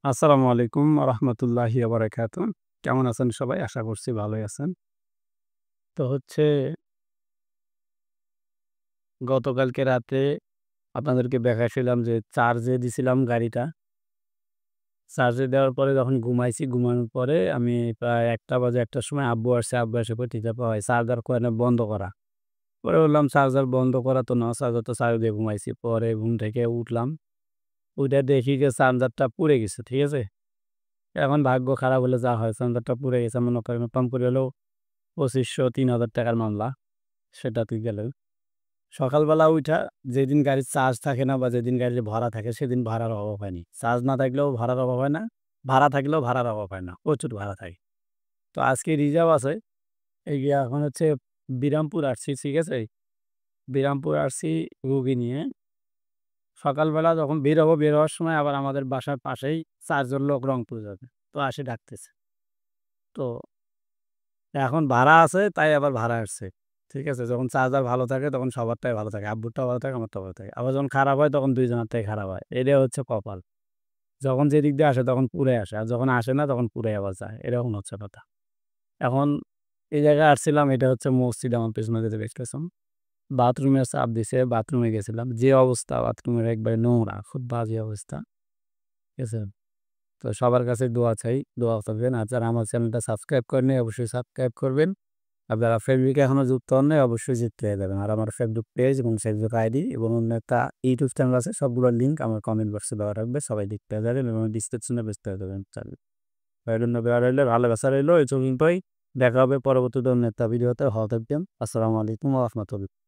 আসসালামু আলাইকুম রহমতুল্লাহি বারাকাতু। কেমন আছেন সবাই? আশা করছি ভালোই আছেন। তো হচ্ছে গতকালকে রাতে আপনাদেরকে দেখাইছিলাম যে চার্জে দিছিলাম গাড়িটা। চার্জে দেওয়ার পরে যখন ঘুমাইছি, ঘুমানোর পরে আমি প্রায় ১টা বাজে ১টার সময় আব্বু আসছে। আব্বু এসে কই টিপা হয় চার্জার কয় না বন্ধ করা। পরে বললাম চার্জার বন্ধ করা তো না, চার্জার তো চার্জ দিয়ে ঘুমাইছি। পরে ঘুম থেকে উঠলাম। উইঠা দেখি যে চার্জারটা পুড়ে গেছে। ঠিক আছে? এখন ভাগ্য খারাপ হলে যা হয় চার্জারটা পুড়ে গেছে। মনে করেন কম করে হলেও ২৫০০ ৩,০০০ টাকার মামলা। সেটা তুই গেলেও। সকালবেলা উইঠা যেদিন গাড়ির চার্জ থাকে না বা যেদিন গাড়ির ভাড়া থাকে সেদিন ভাড়ার অভাব হয়নি। চার্জ না থাকলেও ভাড়ার অভাব হয় না। ভাড়া থাকলেও ভাড়ার অভাব হয় না। প্রচুর ভাড়া থাকে। তো আজকে রিজার্ভ আছে। এই গিয়া এখন হচ্ছে বিরামপুর আসছি, ঠিক আছে? বিরামপুর আসছি রুগী নিয়ে। সকালবেলা যখন বের হবো, বের হওয়ার সময় আবার আমাদের বাসার পাশেই ৪ জন লোক রংপুর যাবে। তো আসে ডাকতেছে। তো এখন ভাড়া আছে তাই আবার ভাড়া আসছে। ঠিক আছে? যখন চার্জার ভালো থাকে তখন সবারটাই ভালো থাকে। আব্বুরটাও ভালো থাকে, আমারটাও ভালো থাকে। আবার যখন খারাপ হয় তখন ২ জনেরটাই খারাপ হয়। এটাই হচ্ছে কপাল। যখন যেদিক দিয়ে আসে তখন পুড়ে আসে। আর যখন আসে না তখন পুড়ে আবার যায়। এরকম হচ্ছে কথা। এখন এই জায়গায় আসছিলাম, এটা হচ্ছে মসজিদ, আমার পেছনে যেটা দেখতেছেন। বাথরুমের চাপ দিছে, বাথরুমে গেছিলাম। যে অবস্থা বাথরুমের একবারে নোংরা, খুব বাজে অবস্থা। ঠিক আছে? তো সবার কাছে দোয়া চাই, দোয়া করবেন। আর যারা আমার চ্যানেলটা সাবস্ক্রাইব করেননি অবশ্যই সাবস্ক্রাইব করবেন। আর যারা ফেসবুকে এখনো যুক্ত হন নাই অবশ্যই যুক্ত হয়ে যাবেন। আর আমার ফেসবুক পেজ এবং ফেসবুক আইডি এবং অন্য একটা ইউটিউব চ্যানেল আছে, সবগুলোর লিঙ্ক আমার কমেন্ট বক্সে দেওয়া থাকবে। সবাই দেখতে পেয়ে যাবেন এবং ডিসক্রিপশনে পেয়ে যাবেন চ্যানেল। জন্য দেওয়া রইলে ভালোবাসা রইলো। এই পর্যন্তই। দেখা হবে পরবর্তীতে অন্য একটা ভিডিওতে। ভালো থাকবেন। আসসালামু আলাইকুম ওয়া রাহমাতুল্লাহ।